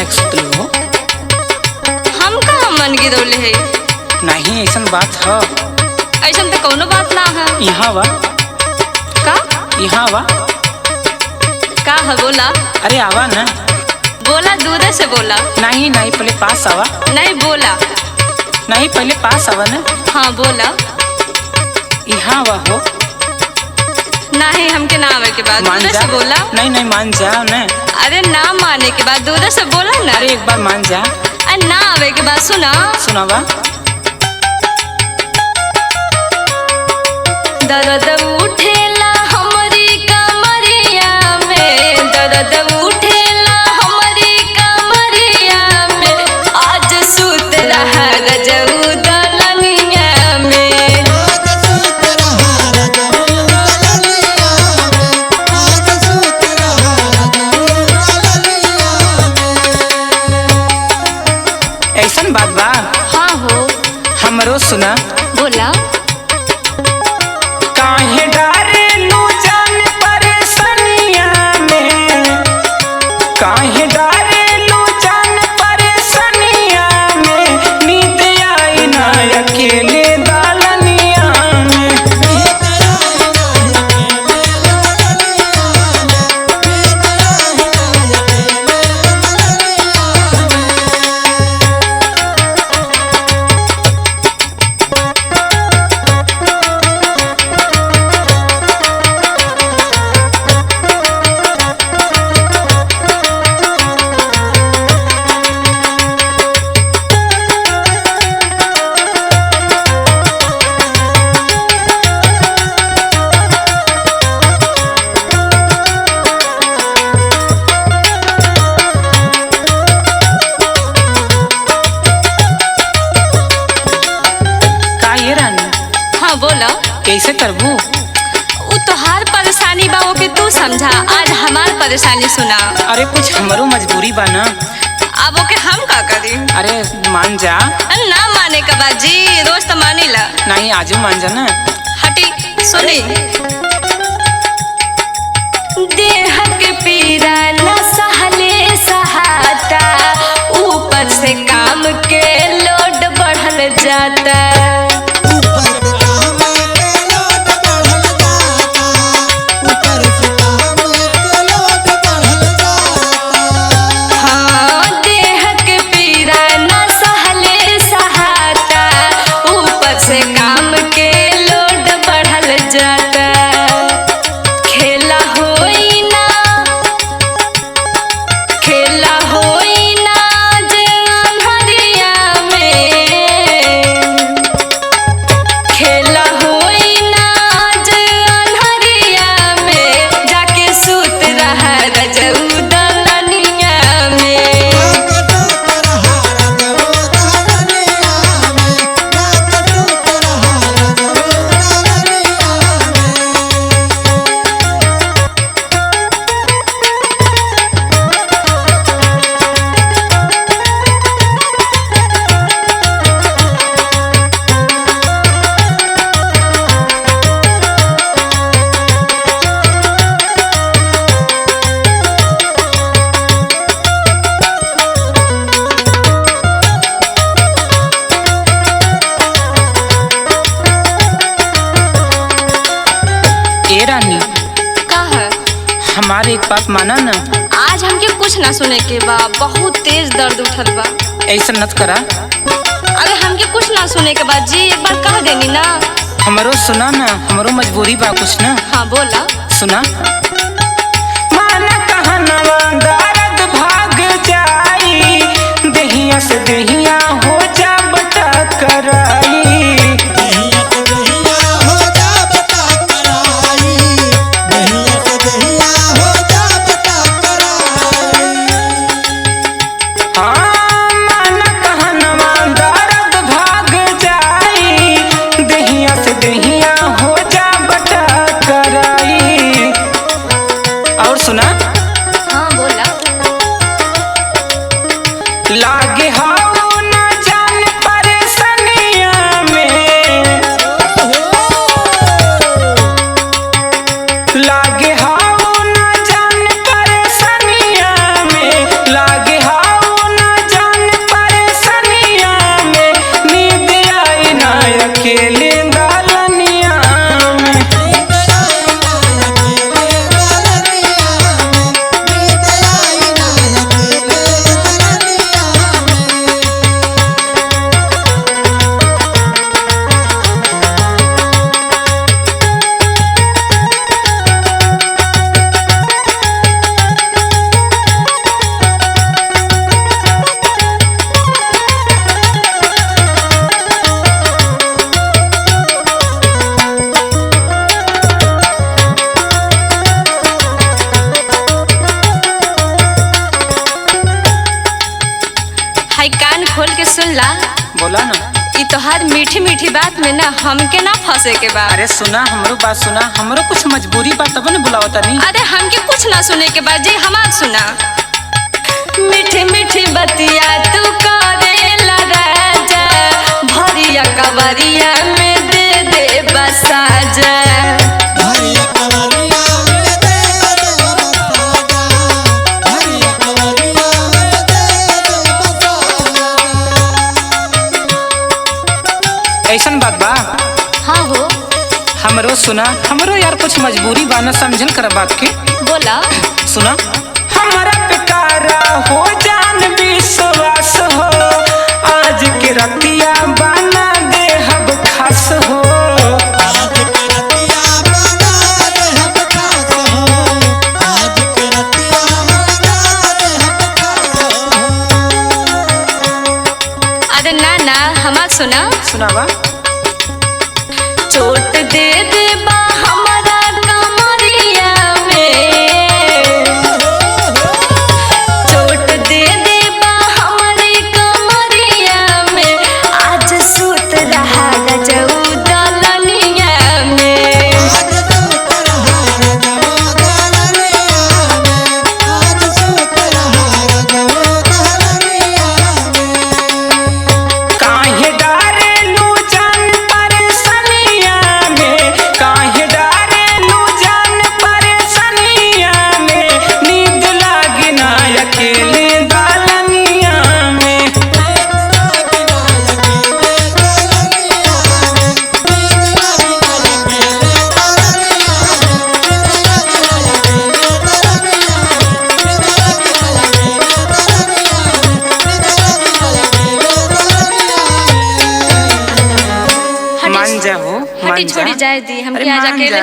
गिराक सुतल हो? हम कहाँ मन गिरौले है? नहीं ऐसा बात है। ऐसा तो कोनो बात ना है। यहाँ वा का यहाँ वा का है बोला? अरे आवा ना। बोला दूर से बोला। नहीं नहीं पहले पास आवा। नहीं बोला। नहीं पहले पास आवा ना। हाँ बोला। यहाँ वा हो। नहीं हमके ना आवे के बाद दूर से बोला। नहीं नहीं मान जाओ ना। अरे ना माने के बाद दूर से बोला ना। अरे एक बार मान जा। अरे ना आवे के बाद सुना। सुनावा। दर्द उठेला हमारी कमरिया में, दर्द उठेला हमारी कमरिया में, आज सूत रहा रजऊ दलनिया में। ऐसन बात बा? हाँ हो। हमरो सुना। बोला। काहे डारे नु जान परेशानिया में, काहे डारे नु जान परेशानिया में, नींद आई ना अकेले दालनिया में। हाँ बोला। कैसे करबू? वो तोहार परेशानी बा ओके तू समझा, आज हमार परेशानी सुना। अरे कुछ हमरो मजबूरी बा ना। अब ओके हम का करी? अरे मान जा। ना माने का बाजी रोज तो मानी ला। नहीं आजू मान जा ना। हटी सुनी। देह के पीरा न सहले सहाता, ऊपर से काम के लोड बढ़ल जाता। हमारे एक बात माना ना। आज हमके कुछ ना सुने के बा, बहुत तेज दर्द उठल बा। ऐसा नत करा। अरे हमके कुछ ना सुने के बाद जी एक बार कह देनी ना। हमरो सुना ना, हमरो मजबूरी बा कुछ ना। हाँ बोला। सुना। माना कहनवा दर्द भाग जाई, देहिया से देहिया हो जा बटा कराई। सुना। हाँ बोला। लागे हाउ न जान परेशानिया में, लागे हाउ न जान परेशानिया में, लागे हाउ खोल के सुन ला। बोला ना। ई तोहार मीठी मीठी बात में ना हमके ना फंसे के बा। अरे सुना हमरो बात सुना, हमरो कुछ मजबूरी बात तब न बुलावता नहीं। अरे हमके कुछ ना सुने के बाद जी हमार सुना। मीठी मीठी बतिया तू करेला राजा, भरिया कवरिया में दे दे बसाजा। ऐसन बात बा? हाँ हो। हमरो सुना, हमरो यार कुछ मजबूरी बा ना, समझन कर बात के। बोला। सुना। हमारा पिकारा हो जान विश्वास हो, आज के रतिया बना दे हब खास हो। अरे ना ना हमार सुना। सुनावा। चोट दे दे बा हमारा कमरिया में, चोट दे दे बा हमारे कमरिया में, आज सूत रहा गजऊ दलनिया में। काहे डारेलू जान परेशानिया में, काहे डारेलू जान परेशानिया में, नींद लागी ना अकेले दालनिया में। मान जा हो, मान हटी जा। छोड़ी जाए दी, हम अरे क्या मान जाके जा।